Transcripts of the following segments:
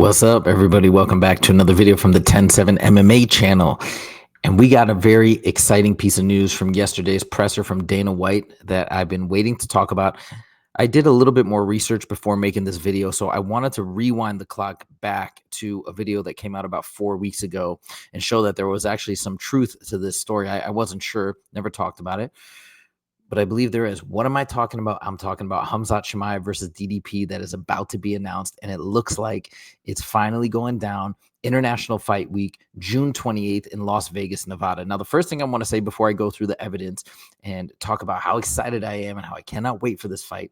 What's up, everybody? Welcome back to another video from the 10-7 MMA channel. And we got a very exciting piece of news from yesterday's presser from Dana White that I've been waiting to talk about. I did a little bit more research before making this video, so I wanted to rewind the clock back to a video that came out about 4 weeks ago and show that there was actually some truth to this story. I wasn't sure, never talked about it, but I believe there is. What am I talking about? I'm talking about Khamzat Chimaev versus DDP that is about to be announced, and it looks like it's finally going down. International Fight Week, June 28th in Las Vegas, Nevada. Now, the first thing I want to say before I go through the evidence and talk about how excited I am and how I cannot wait for this fight,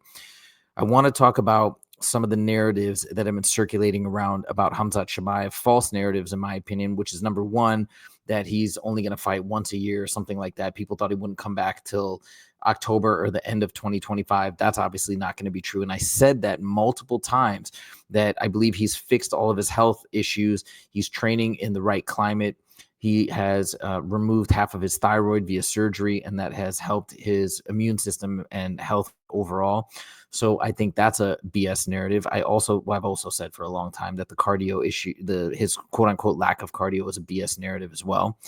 I want to talk about some of the narratives that have been circulating around about Khamzat Chimaev, false narratives, in my opinion, which is number one, that he's only going to fight once a year or something like that. People thought he wouldn't come back till October or the end of 2025. That's obviously not going to be true. And I said that multiple times, that I believe he's fixed all of his health issues. He's training in the right climate. He has removed half of his thyroid via surgery, and that has helped his immune system and health overall. So I think that's a BS narrative. I've also said for a long time that the cardio issue, his quote unquote lack of cardio, is a BS narrative as well.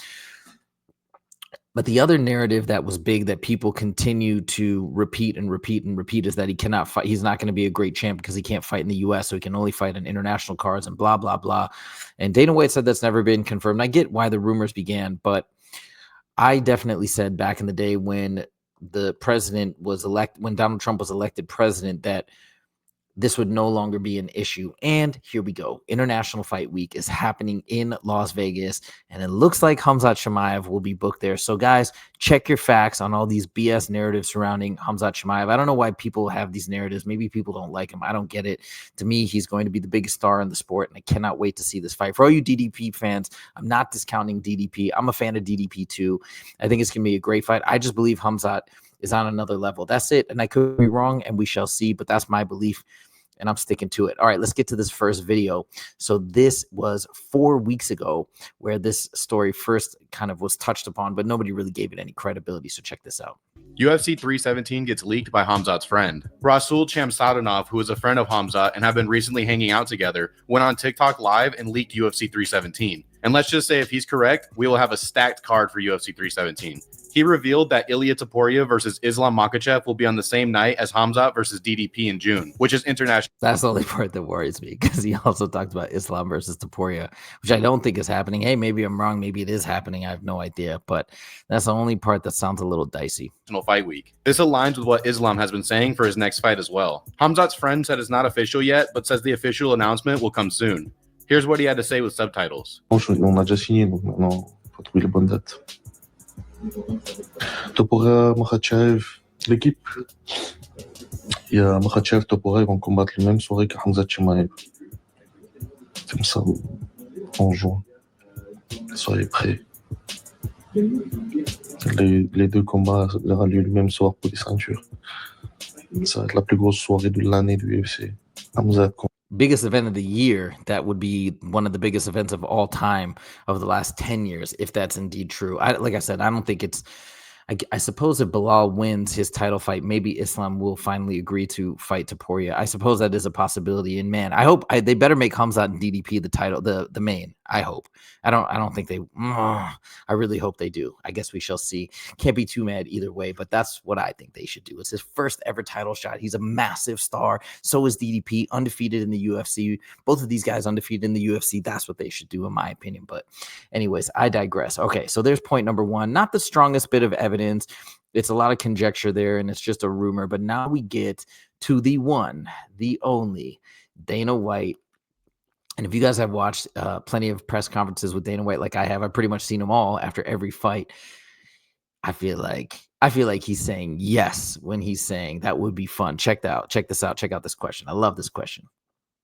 But the other narrative that was big that people continue to repeat is that he cannot fight. He's not going to be a great champ because he can't fight in the US, so he can only fight on international cards and blah, blah, blah. And Dana White said that's never been confirmed. I get why the rumors began, but I definitely said back in the day when the president was elected, when Donald Trump was elected president, that this would no longer be an issue. And here we go. International Fight Week is happening in Las Vegas, and it looks like Khamzat Chimaev will be booked there. So, guys, check your facts on all these BS narratives surrounding Khamzat Chimaev. I don't know why people have these narratives. Maybe people don't like him. I don't get it. To me, he's going to be the biggest star in the sport, and I cannot wait to see this fight. For all you DDP fans, I'm not discounting DDP. I'm a fan of DDP too. I think it's going to be a great fight. I just believe Khamzat is on another level. That's it. And I could be wrong, and we shall see, but that's my belief, and I'm sticking to it. All right, let's get to this first video. So this was 4 weeks ago where this story first kind of was touched upon, but nobody really gave it any credibility. So check this out. UFC 317 gets leaked by Khamzat's friend. Rasul Chamsadonov, who is a friend of Khamzat and have been recently hanging out together, went on TikTok Live and leaked UFC 317. And let's just say if he's correct, we will have a stacked card for UFC 317. He revealed that Ilia Topuria versus Islam Makhachev will be on the same night as Khamzat versus DDP in June, which is international. That's the only part that worries me, because he also talked about Islam versus Topuria, which I don't think is happening. Hey, maybe I'm wrong. Maybe it is happening. I have no idea. But that's the only part that sounds a little dicey. Fight week. This aligns with what Islam has been saying for his next fight as well. Khamzat's friend said it's not official yet, but says the official announcement will come soon. Here's what he had to say with subtitles. On a déjà signé, donc maintenant, il faut trouver les bonnes dates. Topuria, Makhachev, l'équipe. Il y a Makhachev, Topuria, ils vont combattre le même soirée que Khamzat Chimaev. Comme ça, en juin. Soyez prêts. Les deux combats auront lieu le même soir pour les ceintures. Ça va être la plus grosse soirée de l'année du UFC. Khamzat. Biggest event of the year. That would be one of the biggest events of all time of the last 10 years, if that's indeed true. Like I said, I don't think it's, I suppose if Bilal wins his title fight, maybe Islam will finally agree to fight Topuria. I suppose that is a possibility. And man, I hope they better make Khamzat and DDP the title, the main. I hope. I don't think they. I really hope they do. I guess we shall see. Can't be too mad either way, but that's what I think they should do. It's his first ever title shot. He's a massive star. So is DDP, undefeated in the UFC. Both of these guys undefeated in the UFC. That's what they should do, in my opinion. But anyways, I digress. Okay, so there's point number one. Not the strongest bit of evidence. It's a lot of conjecture there, and it's just a rumor. But now we get to the one, the only, Dana White. And if you guys have watched plenty of press conferences with Dana White, like I have, I've pretty much seen them all after every fight. I feel like he's saying yes when he's saying that would be fun. Check this out. Check out this question. I love this question.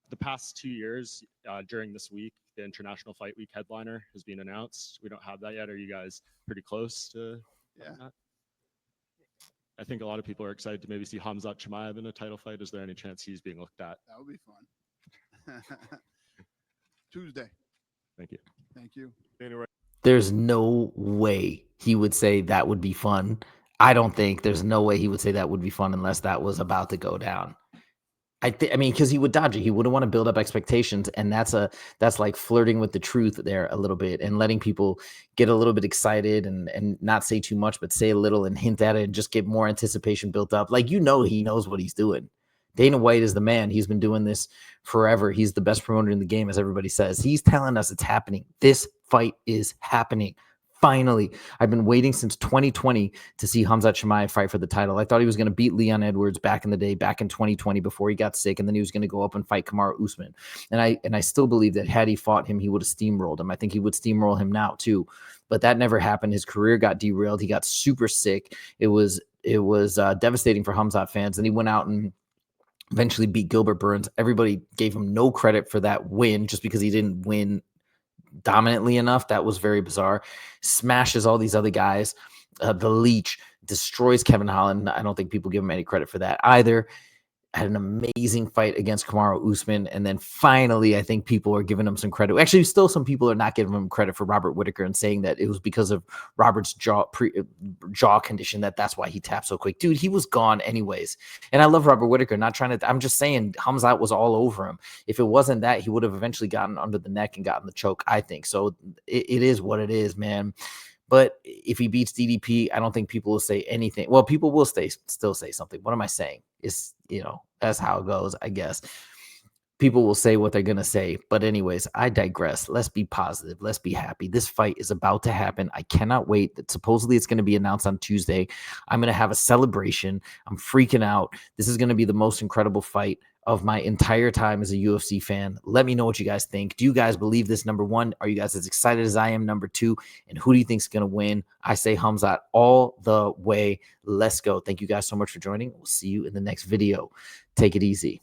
The past 2 years, during this week, the International Fight Week headliner has been announced. We don't have that yet. Are you guys pretty close to that? I think a lot of people are excited to maybe see Khamzat Chimaev in a title fight. Is there any chance he's being looked at? That would be fun. Tuesday. Thank you. Thank you. There's no way he would say that would be fun. I don't think there's no way he would say that would be fun unless that was about to go down. I mean, because he would dodge it. He wouldn't want to build up expectations, and that's like flirting with the truth there a little bit and letting people get a little bit excited and not say too much, but say a little and hint at it and just get more anticipation built up. Like, he knows what he's doing. Dana White is the man. He's been doing this forever. He's the best promoter in the game, as everybody says. He's telling us it's happening. This fight is happening. Finally, I've been waiting since 2020 to see Khamzat Chimaev fight for the title. I thought he was going to beat Leon Edwards back in the day, back in 2020, before he got sick, and then he was going to go up and fight Kamaru Usman. And I still believe that had he fought him, he would have steamrolled him. I think he would steamroll him now too, but that never happened. His career got derailed. He got super sick. It was devastating for Khamzat fans. And he went out and eventually beat Gilbert Burns. Everybody gave him no credit for that win just because he didn't win dominantly enough. That was very bizarre. Smashes all these other guys. The Leech destroys Kevin Holland. I don't think people give him any credit for that either. Had an amazing fight against Kamaru Usman. And then finally, I think people are giving him some credit. Actually, still some people are not giving him credit for Robert Whittaker and saying that it was because of Robert's jaw condition that's why he tapped so quick. Dude, he was gone anyways. And I love Robert Whittaker. Not trying to, I'm just saying Khamzat was all over him. If it wasn't that, he would have eventually gotten under the neck and gotten the choke, I think. So it is what it is, man. But if he beats DDP, I don't think people will say anything. Well, people will still say something. What am I saying? It's, that's how it goes, I guess. People will say what they're going to say. But anyways, I digress. Let's be positive. Let's be happy. This fight is about to happen. I cannot wait. Supposedly it's going to be announced on Tuesday. I'm going to have a celebration. I'm freaking out. This is going to be the most incredible fight of my entire time as a UFC fan. Let me know what you guys think. Do you guys believe this? Number one, are you guys as excited as I am? Number two, and who do you think is going to win? I say Khamzat all the way. Let's go. Thank you guys so much for joining. We'll see you in the next video. Take it easy.